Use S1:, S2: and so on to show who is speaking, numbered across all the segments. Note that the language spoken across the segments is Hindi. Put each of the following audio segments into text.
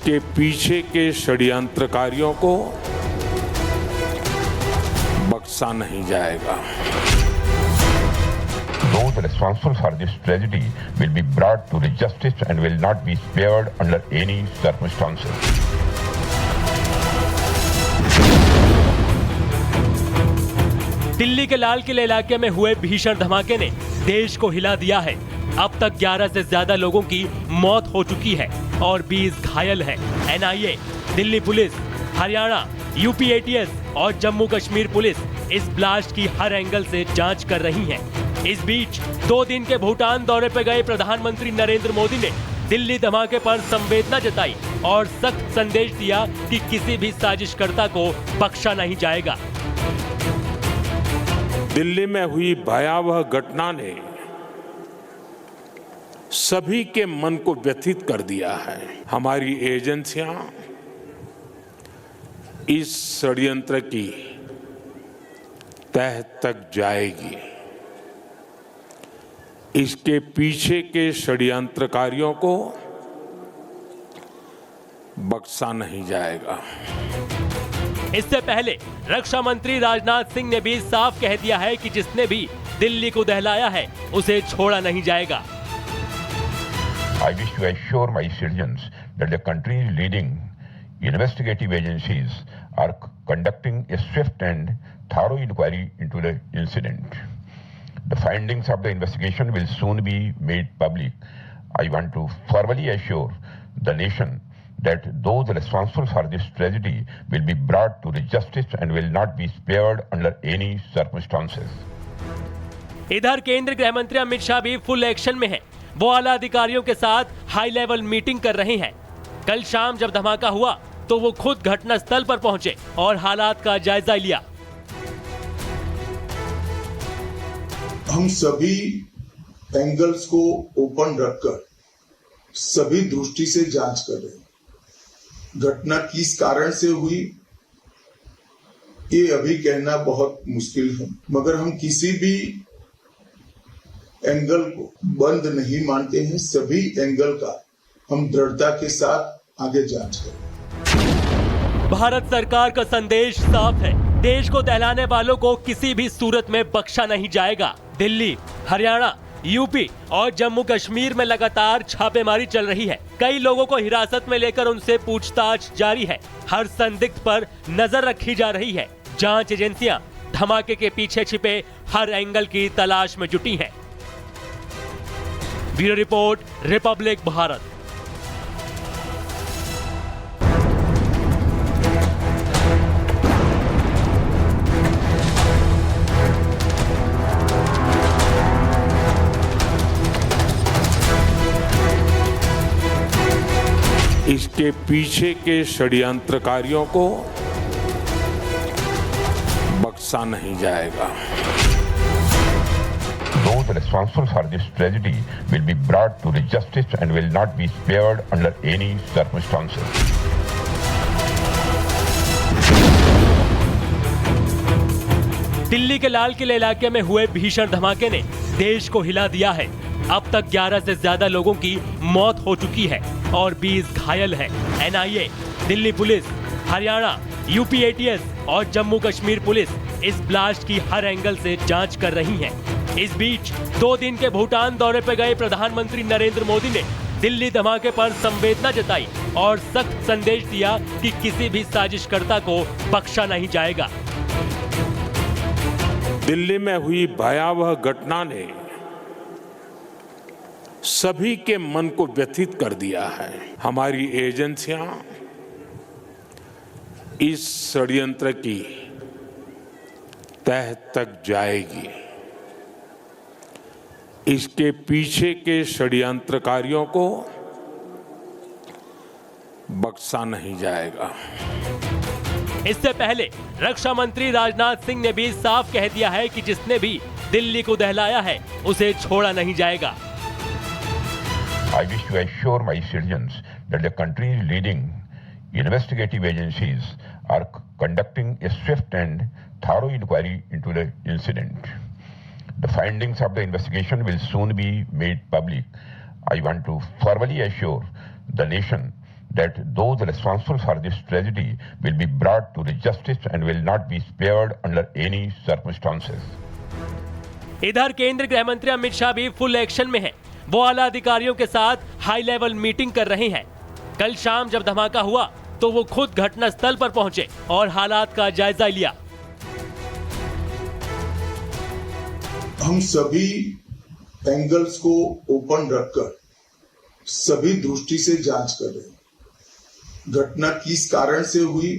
S1: इसके पीछे के षड्यंत्रकारियों को बख्शा नहीं जाएगा।
S2: Those responsible for this tragedy will be brought to the justice and will not be spared under any circumstances.
S3: Delhi के लाल किले इलाके में हुए भीषण धमाके ने देश को हिला दिया है। अब तक 11 से ज्यादा लोगों की मौत हो चुकी है और 20 घायल हैं। NIA, Delhi police, Haryana, UP ATS और जम्मू कश्मीर पुलिस इस ब्लास्ट की हर एंगल से जांच कर रही हैं। इस बीच 2 दिन के भूटान दौरे पर गए प्रधानमंत्री नरेंद्र मोदी ने दिल्ली धमाके पर संवेदना जताई और सख्त संदेश दिया कि किसी भी साजिशकर्ता को बख्शा नहीं जाएगा।
S1: दिल्ली में हुई भयावह घटना ने सभी के मन को व्यथित कर दिया है। हमारी एजेंसियां इस षड्यंत्र की तह तक जाएगी। इसके पीछे के षड्यंत्रकारियों को बख्शा नहीं जाएगा।
S3: इससे पहले रक्षा मंत्री राजनाथ सिंह ने भी साफ कह दिया है कि जिसने भी दिल्ली को दहलाया है उसे छोड़ा नहीं जाएगा।
S2: I wish to assure my citizens that the country's leading investigative agencies are conducting a swift and thorough inquiry into the incident. The findings of the investigation will soon be made public. I want to formally assure the nation that those responsible for this tragedy will be brought to the justice and will not be spared under any circumstances.
S3: इधर केंद्रीय गृह मंत्री अमित शाह भी फुल एक्शन में हैं। वो आला अधिकारियों के साथ हाई लेवल मीटिंग कर रहे हैं। कल शाम जब धमाका हुआ तो वो खुद घटनास्थल पर पहुंचे और हालात का जायजा लिया।
S4: हम सभी एंगल्स को ओपन रखकर सभी दृष्टि से जांच कर रहे हैं। घटना किस कारण से हुई ये अभी कहना बहुत मुश्किल है, मगर हम किसी भी एंगल को बंद नहीं मानते हैं। सभी एंगल का हम दृढ़ता के साथ आगे जांच करें।
S3: भारत सरकार का संदेश साफ है, देश को दहलाने वालों को किसी भी सूरत में बख्शा नहीं जाएगा। दिल्ली, हरियाणा, यूपी और जम्मू कश्मीर में लगातार छापेमारी चल रही है। कई लोगों को हिरासत में लेकर उनसे पूछताछ जारी है। हर संदिग्ध पर नजर रखी जा रही है। जांच एजेंसियां धमाके के पीछे छिपे हर एंगल की तलाश में जुटी हैं। Bureau report, Republic Bharat.
S1: इसके पीछे के षड्यंत्रकारियों को बख्शा नहीं जाएगा।
S2: Those responsible for this tragedy will be brought to the justice and will not be spared under any circumstances.
S3: Delhi के लाल किले इलाके में हुए भीषण धमाके ने देश को हिला दिया है। अब तक 11 से ज्यादा लोगों की मौत हो चुकी है और 20 घायल हैं। NIA, Delhi police, Haryana, UP ATS और जम्मू कश्मीर पुलिस इस ब्लास्ट की हर एंगल से जांच कर रही हैं। इस बीच 2 दिन के भूटान दौरे पर गए प्रधानमंत्री नरेंद्र मोदी ने दिल्ली धमाके पर संवेदना जताई और सख्त संदेश दिया कि किसी भी साजिशकर्ता को बख्शा नहीं जाएगा।
S1: दिल्ली में हुई भयावह घटना ने सभी के मन को व्यथित कर दिया है। हमारी एजेंसियां इस षड्यंत्र की तह तक जाएगी। इसके पीछे के षड्यंत्रकारियों को बख्शा नहीं जाएगा।
S3: इससे पहले रक्षा मंत्री राजनाथ सिंह ने भी साफ कह दिया है कि जिसने भी दिल्ली को दहलाया है उसे छोड़ा नहीं जाएगा।
S2: I wish to assure my citizens that the country's leading investigative agencies are conducting a swift and thorough inquiry into the incident. The findings of the investigation will soon be made public. I want to formally assure the nation that those responsible for this tragedy will be brought to the justice and will not be spared under any circumstances.
S3: इधर केंद्र गृह मंत्री अमित शाह भी फुल एक्शन में हैं। वो आला अधिकारियों के साथ हाई लेवल मीटिंग कर रहे हैं। कल शाम जब धमाका हुआ तो वो खुद घटना स्थल पर पहुंचे और हालात का जायजा लिया।
S4: हम सभी एंगल्स को ओपन रखकर सभी दृष्टि से जांच कर रहे हैं। घटना किस कारण से हुई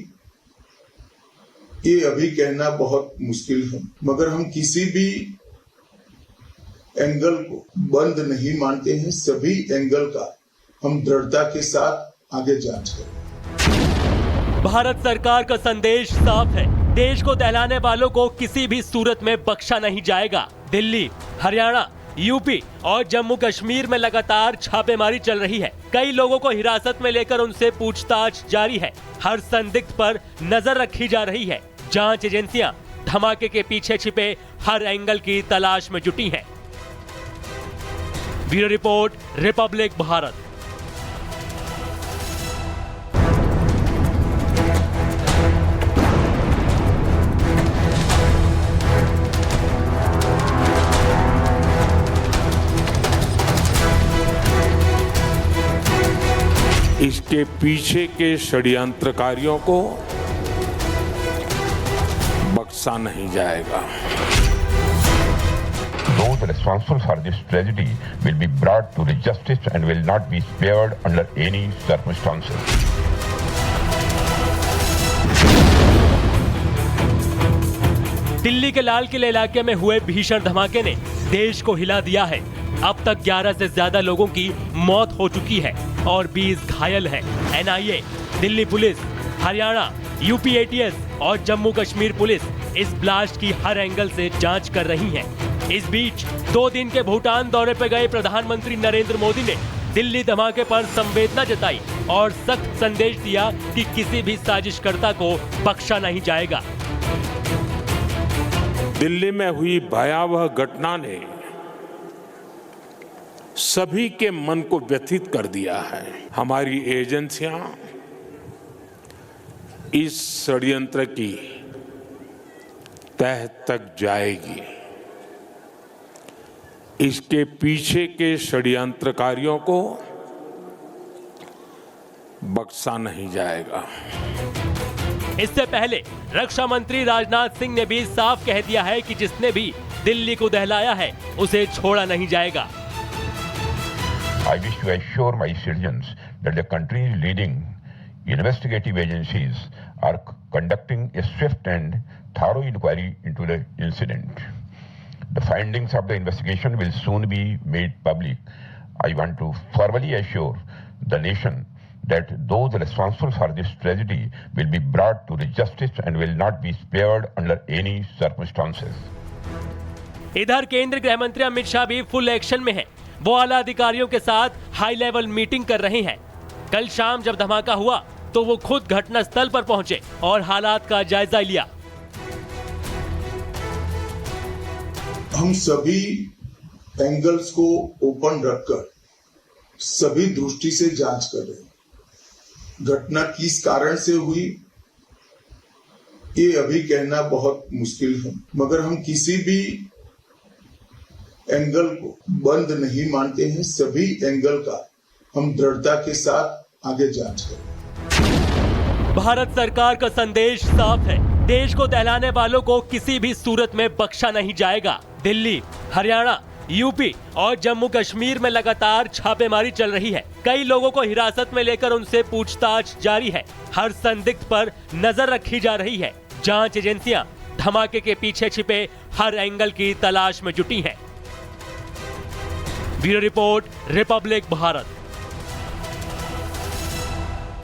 S4: ये अभी कहना बहुत मुश्किल है, मगर हम किसी भी एंगल को बंद नहीं मानते हैं। सभी एंगल का हम दृढ़ता के साथ आगे जांच करें।
S3: भारत सरकार का संदेश साफ है, देश को दहलाने वालों को किसी भी सूरत में बख्शा नहीं जाएगा। दिल्ली, हरियाणा, यूपी और जम्मू कश्मीर में लगातार छापेमारी चल रही है। कई लोगों को हिरासत में लेकर उनसे पूछताछ जारी है। हर संदिग्ध पर नजर रखी जा रही है। जांच एजेंसियां धमाके के पीछे छिपे हर एंगल की तलाश में जुटी हैं। Bureau report, Republic Bharat.
S1: इसके पीछे के षड्यंत्रकारियों को बख्शा नहीं जाएगा।
S2: Those responsible for this tragedy will be brought to the justice and will not be spared under any circumstances.
S3: Delhi के लाल किले इलाके में हुए भीषण धमाके ने देश को हिला दिया है। अब तक 11 से ज्यादा लोगों की मौत हो चुकी है और 20 घायल हैं। NIA, Delhi police, Haryana, UP ATS और जम्मू कश्मीर पुलिस इस ब्लास्ट की हर एंगल से जांच कर रही हैं। इस बीच 2 दिन के भूटान दौरे पर गए प्रधानमंत्री नरेंद्र मोदी ने दिल्ली धमाके पर संवेदना जताई और सख्त संदेश दिया कि किसी भी साजिशकर्ता को बख्शा नहीं जाएगा।
S1: दिल्ली में हुई भयावह घटना ने सभी के मन को व्यथित कर दिया है। हमारी एजेंसियां इस षड्यंत्र की तह तक जाएगी। इसके पीछे के षड्यंत्रकारियों को बख्शा नहीं जाएगा।
S3: इससे पहले रक्षा मंत्री राजनाथ सिंह ने भी साफ कह दिया है कि जिसने भी दिल्ली को दहलाया है उसे छोड़ा नहीं जाएगा।
S2: I wish to assure my citizens that the country's leading investigative agencies are conducting a swift and thorough inquiry into the incident. The findings of the investigation will soon be made public. I want to formally assure the nation that those responsible for this tragedy will be brought to the justice and will not be spared under any circumstances.
S3: इधर केंद्र गृह मंत्री अमित शाह भी फुल एक्शन में हैं। वो आला अधिकारियों के साथ हाई लेवल मीटिंग कर रहे हैं। कल शाम जब धमाका हुआ तो वो खुद घटना स्थल पर पहुंचे और हालात का जायजा लिया।
S4: हम सभी एंगल्स को ओपन रखकर सभी दृष्टि से जांच कर रहे हैं। घटना किस कारण से हुई ये अभी कहना बहुत मुश्किल है, मगर हम किसी भी एंगल को बंद नहीं मानते हैं। सभी एंगल का हम दृढ़ता के साथ आगे जांच करें।
S3: भारत सरकार का संदेश साफ है, देश को दहलाने वालों को किसी भी सूरत में बख्शा नहीं जाएगा। दिल्ली, हरियाणा, यूपी और जम्मू कश्मीर में लगातार छापेमारी चल रही है। कई लोगों को हिरासत में लेकर उनसे पूछताछ जारी है। हर संदिग्ध पर नजर रखी जा रही है। जांच एजेंसियां धमाके के पीछे छिपे हर एंगल की तलाश में जुटी हैं। Bureau report, Republic Bharat.